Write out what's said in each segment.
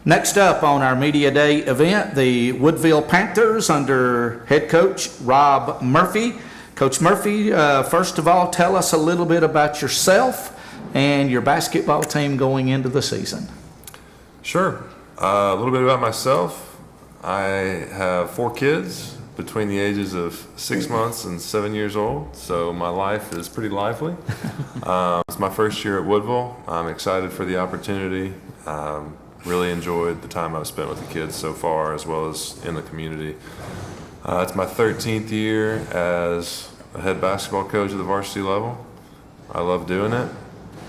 Next up on our Media Day event, the Woodville Panthers under head coach Rob Murphy. Coach Murphy, first of all, tell us a little bit about yourself and your basketball team going into the season. Sure. A little bit about myself. I have 4 kids between the ages of 6 months and 7 years old, so my life is pretty lively. It's my first year at Woodville. I'm excited for the opportunity. Really enjoyed the time I've spent with the kids so far, as well as in the community. It's my 13th year as a head basketball coach at the varsity level. I love doing it.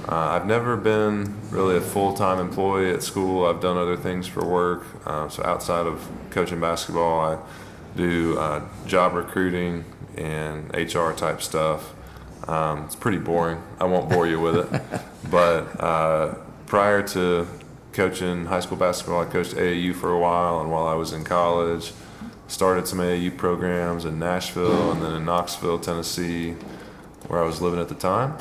I've never been really a full-time employee at school. I've done other things for work. So outside of coaching basketball, I do job recruiting and HR type stuff. It's pretty boring. I won't bore you with it. But prior to coaching high school basketball, I coached AAU for a while, and while I was in college, started some AAU programs in Nashville and then in Knoxville, Tennessee, where I was living at the time.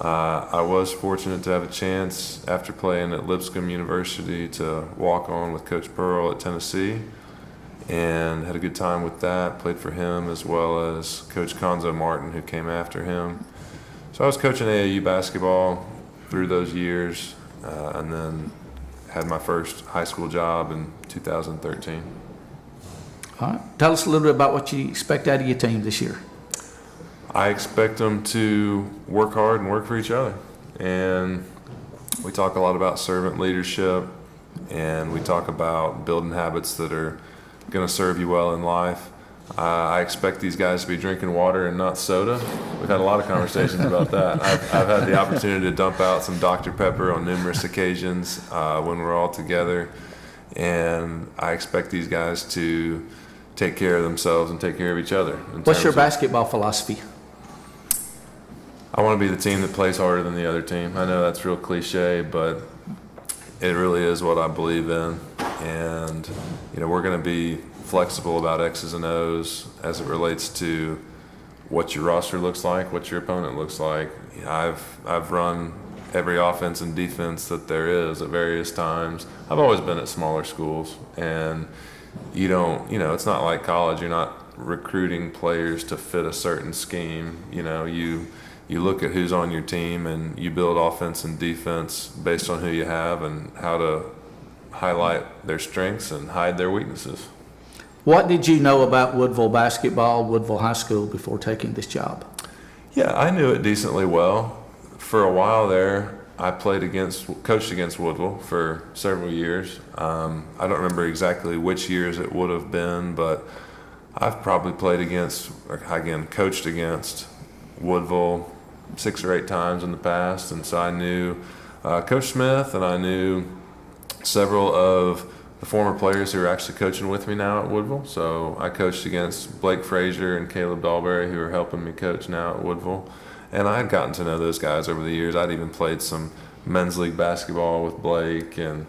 I was fortunate to have a chance after playing at Lipscomb University to walk on with Coach Pearl at Tennessee, and had a good time with that. Played for him as well as Coach Conzo Martin, who came after him. So I was coaching AAU basketball through those years, and then had my first high school job in 2013. All right. Tell us a little bit about what you expect out of your team this year. I expect them to work hard and work for each other. And we talk a lot about servant leadership, and we talk about building habits that are going to serve you well in life. I expect these guys to be drinking water and not soda. We've had a lot of conversations about that. I've had the opportunity to dump out some Dr. Pepper on numerous occasions when we're all together. And I expect these guys to take care of themselves and take care of each other. What's your basketball philosophy? I want to be the team that plays harder than the other team. I know that's real cliche, but it really is what I believe in. And, we're going to be flexible about X's and O's as it relates to what your roster looks like, what your opponent looks like. I've run every offense and defense that there is at various times. I've always been at smaller schools, and it's not like college. You're not recruiting players to fit a certain scheme. You look at who's on your team and you build offense and defense based on who you have and how to highlight their strengths and hide their weaknesses. What did you know about Woodville basketball, Woodville High School, before taking this job? Yeah, I knew it decently well. For a while there, I coached against Woodville for several years. I don't remember exactly which years it would have been, but I've probably coached against Woodville 6 or 8 times in the past, and so I knew Coach Smith, and I knew several of the former players who are actually coaching with me now at Woodville. So I coached against Blake Frazier and Caleb Dahlberry, who are helping me coach now at Woodville. And I had gotten to know those guys over the years. I'd even played some men's league basketball with Blake, and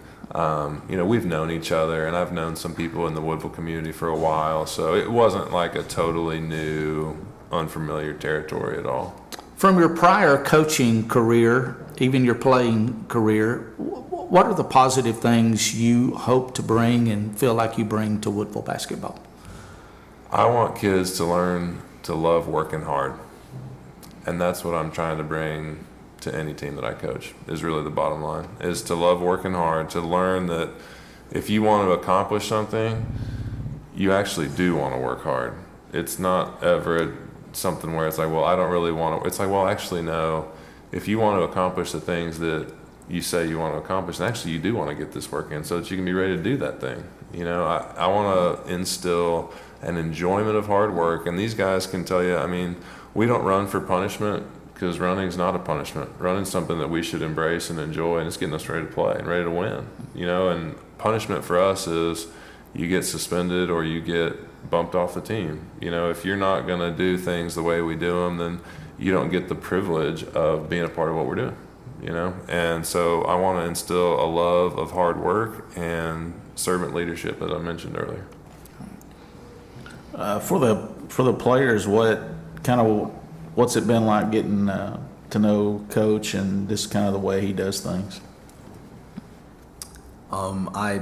we've known each other, and I've known some people in the Woodville community for a while. So it wasn't like a totally new, unfamiliar territory at all. From your prior coaching career, even your playing career, what are the positive things you hope to bring and feel like you bring to Woodville basketball? I want kids to learn to love working hard. And that's what I'm trying to bring to any team that I coach, is really the bottom line, is to love working hard, to learn that if you want to accomplish something, you actually do want to work hard. It's not ever something where it's like, well, I don't really want to. It's like, well, actually, no. If you want to accomplish the things that you say you want to accomplish, and actually you do want to get this work in so that you can be ready to do that thing. I want to instill an enjoyment of hard work, and these guys can tell you, we don't run for punishment, because running's not a punishment. Running's something that we should embrace and enjoy, and it's getting us ready to play and ready to win. And punishment for us is you get suspended or you get bumped off the team. If you're not going to do things the way we do them, then you don't get the privilege of being a part of what we're doing. And so I want to instill a love of hard work and servant leadership, as I mentioned earlier. For the players, what's it been like getting to know Coach and this kind of the way he does things? I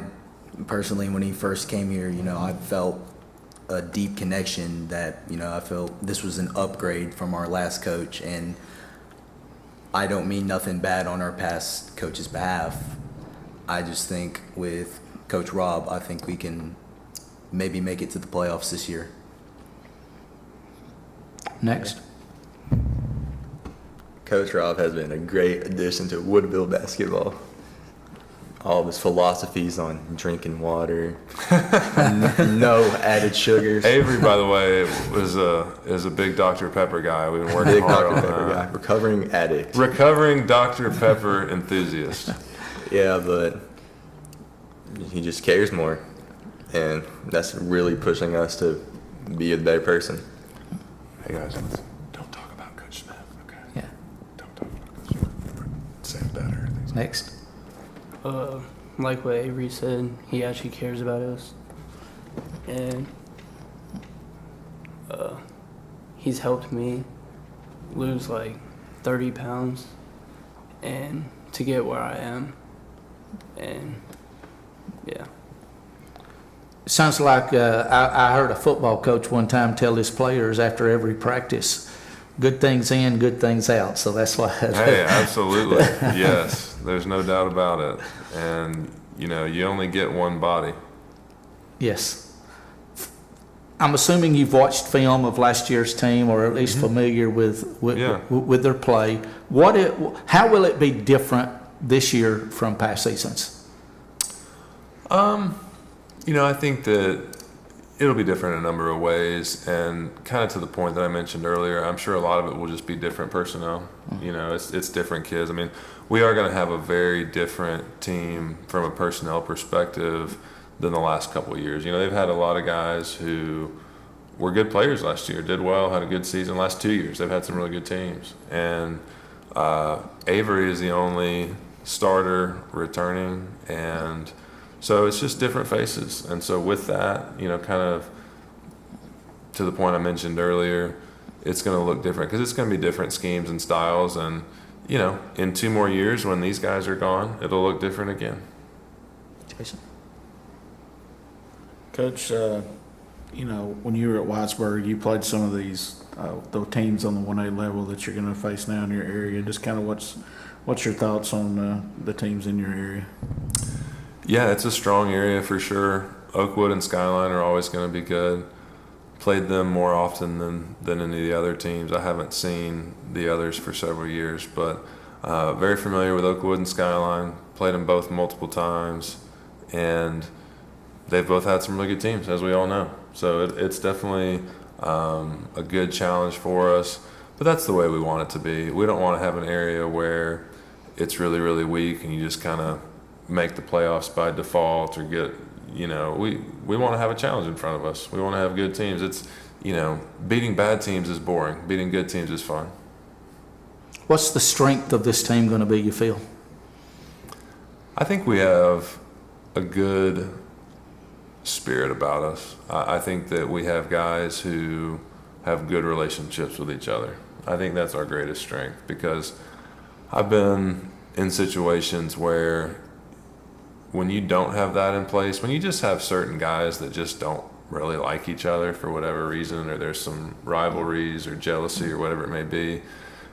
personally, when he first came here, I felt a deep connection that, I felt this was an upgrade from our last coach. And I don't mean nothing bad on our past coach's behalf. I just think with Coach Rob, I think we can maybe make it to the playoffs this year. Next. Coach Rob has been a great addition to Woodville basketball. All of his philosophies on drinking water, no added sugars. Avery, by the way, is a big Dr. Pepper guy. We've been working Big hard Dr. on Pepper that. guy, recovering addict. Recovering Dr. Pepper enthusiast. Yeah, but he just cares more, and that's really pushing us to be a better person. Hey guys, don't talk about Coach Smith, okay? Yeah. Don't talk about Coach Smith. Say it better. Next. Like what Avery said, he actually cares about us. And he's helped me lose like 30 pounds and to get where I am. And yeah. It sounds like I heard a football coach one time tell his players after every practice, good things in, good things out. So that's why. Hey, absolutely. Yes, there's no doubt about it. And, you only get one body. Yes. I'm assuming you've watched film of last year's team, or at least familiar with their play. How will it be different this year from past seasons? I think that it'll be different in a number of ways, and kind of to the point that I mentioned earlier, I'm sure a lot of it will just be different personnel. It's different kids. I mean, we are going to have a very different team from a personnel perspective than the last couple of years. They've had a lot of guys who were good players last year, did well, had a good season. Last 2 years, they've had some really good teams. And Avery is the only starter returning, and so it's just different faces. And so with that, kind of to the point I mentioned earlier, it's going to look different because it's going to be different schemes and styles. And, in 2 more years when these guys are gone, it'll look different again. Jason? Coach, when you were at Whitesburg, you played some of these the teams on the 1A level that you're going to face now in your area. Just kind of what's your thoughts on the teams in your area? Yeah, it's a strong area for sure. Oakwood and Skyline are always going to be good. Played them more often than any of the other teams. I haven't seen the others for several years, but very familiar with Oakwood and Skyline. Played them both multiple times, and they've both had some really good teams, as we all know. So it's definitely a good challenge for us, but that's the way we want it to be. We don't want to have an area where it's really, really weak and you just kind of make the playoffs by default or get, we want to have a challenge in front of us. We want to have good teams. It's, beating bad teams is boring. Beating good teams is fun. What's the strength of this team going to be, you feel? I think we have a good spirit about us. I think that we have guys who have good relationships with each other. I think that's our greatest strength because I've been in situations where when you don't have that in place, when you just have certain guys that just don't really like each other for whatever reason, or there's some rivalries or jealousy or whatever it may be,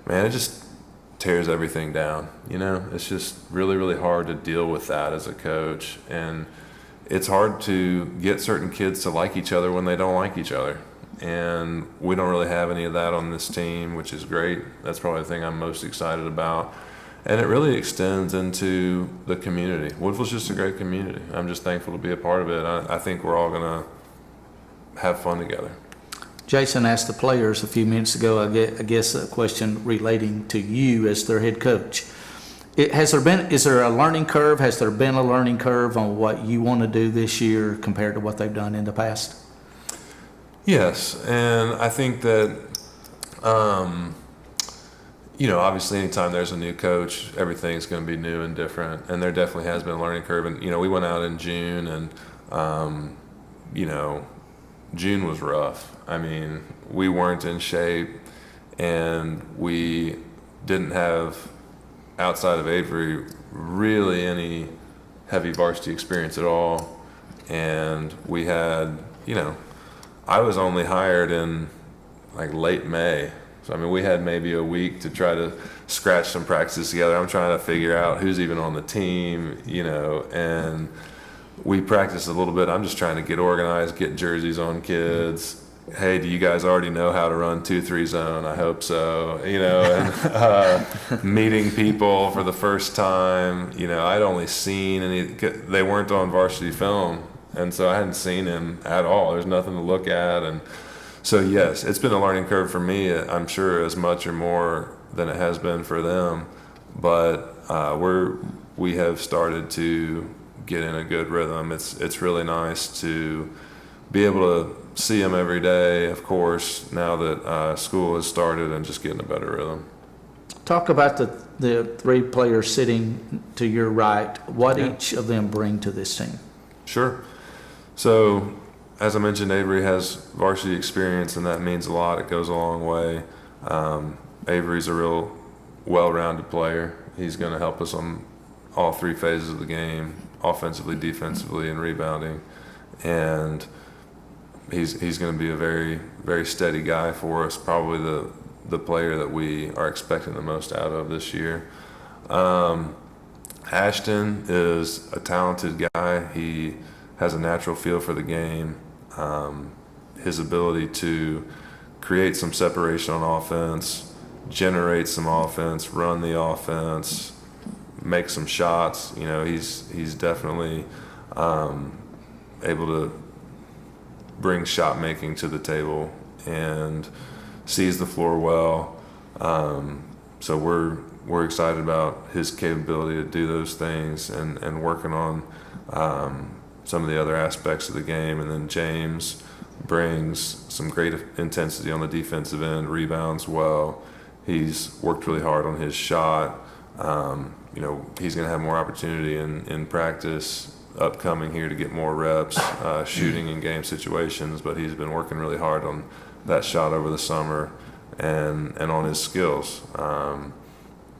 man, it just tears everything down. It's just really, really hard to deal with that as a coach. And it's hard to get certain kids to like each other when they don't like each other. And we don't really have any of that on this team, which is great. That's probably the thing I'm most excited about. And it really extends into the community. Woodville's just a great community. I'm just thankful to be a part of it. I think we're all going to have fun together. Jason asked the players a few minutes ago, I guess a question relating to you as their head coach. Is there a learning curve? Has there been a learning curve on what you want to do this year compared to what they've done in the past? Yes, and I think that, obviously anytime there's a new coach, everything's going to be new and different, and there definitely has been a learning curve. And, we went out in June, and, June was rough. I mean, we weren't in shape, and we didn't have, outside of Avery, really any heavy varsity experience at all. And we had, I was only hired in like late May. So, I mean, we had maybe a week to try to scratch some practices together. I'm trying to figure out who's even on the team, and we practiced a little bit. I'm just trying to get organized, get jerseys on kids. Hey, do you guys already know how to run 2-3 zone? I hope so. And meeting people for the first time. I'd only seen they weren't on varsity film, and so I hadn't seen him at all. There's nothing to look at, and so yes, it's been a learning curve for me. I'm sure as much or more than it has been for them, but we have started to get in a good rhythm. It's really nice to be able to see them every day, of course, now that school has started, and just get in a better rhythm. Talk about the three players sitting to your right. What each of them bring to this team? Sure. So, as I mentioned, Avery has varsity experience, and that means a lot. It goes a long way. Avery's a real well-rounded player. He's going to help us on all three phases of the game, offensively, defensively, and rebounding. And he's going to be a very, very steady guy for us, probably the player that we are expecting the most out of this year. Ashton is a talented guy. He has a natural feel for the game. His ability to create some separation on offense, generate some offense, run the offense, make some shots. He's definitely able to bring shot making to the table and sees the floor well. So we're excited about his capability to do those things and working on some of the other aspects of the game. And then James brings some great intensity on the defensive end, rebounds well. He's worked really hard on his shot. He's going to have more opportunity in practice upcoming here to get more reps shooting in game situations, but he's been working really hard on that shot over the summer and on his skills.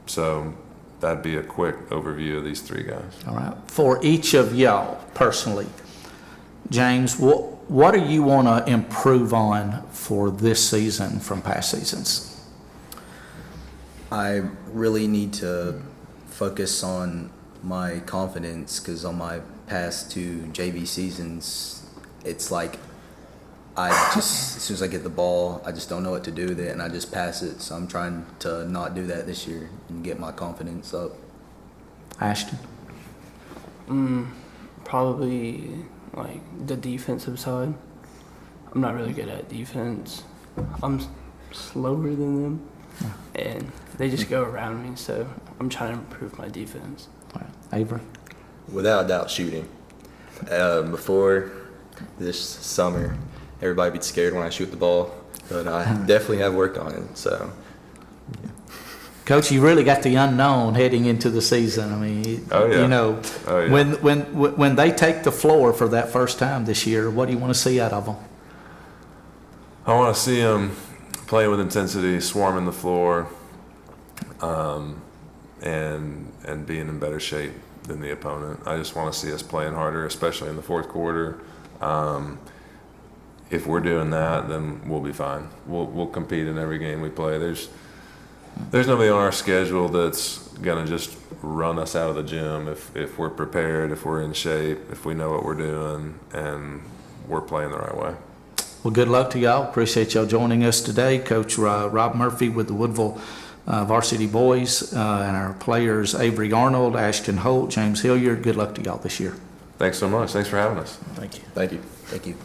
So that'd be a quick overview of these three guys. All right. For each of y'all personally, James, what do you want to improve on for this season from past seasons? I really need to focus on my confidence, because on my past two JV seasons, it's like as soon as I get the ball, I just don't know what to do with it, and I just pass it. So I'm trying to not do that this year and get my confidence up. Ashton? Probably like the defensive side. I'm not really good at defense. I'm slower than them, and they just go around me, so I'm trying to improve my defense. All right. Avery? Without a doubt, shooting. Before this summer, everybody would be scared when I shoot the ball, but I definitely have worked on it. So, yeah. Coach, you really got the unknown heading into the season. I mean, Oh, yeah. when they take the floor for that first time this year, what do you want to see out of them? I want to see them playing with intensity, swarming the floor, and being in better shape than the opponent. I just want to see us playing harder, especially in the fourth quarter. If we're doing that, then we'll be fine. We'll compete in every game we play. There's nobody on our schedule that's gonna just run us out of the gym if we're prepared, if we're in shape, if we know what we're doing, and we're playing the right way. Well, good luck to y'all. Appreciate y'all joining us today. Coach Rob Murphy with the Woodville Varsity Boys and our players Avery Arnold, Ashton Holt, James Hilliard. Good luck to y'all this year. Thanks so much. Thanks for having us. Thank you. Thank you. Thank you.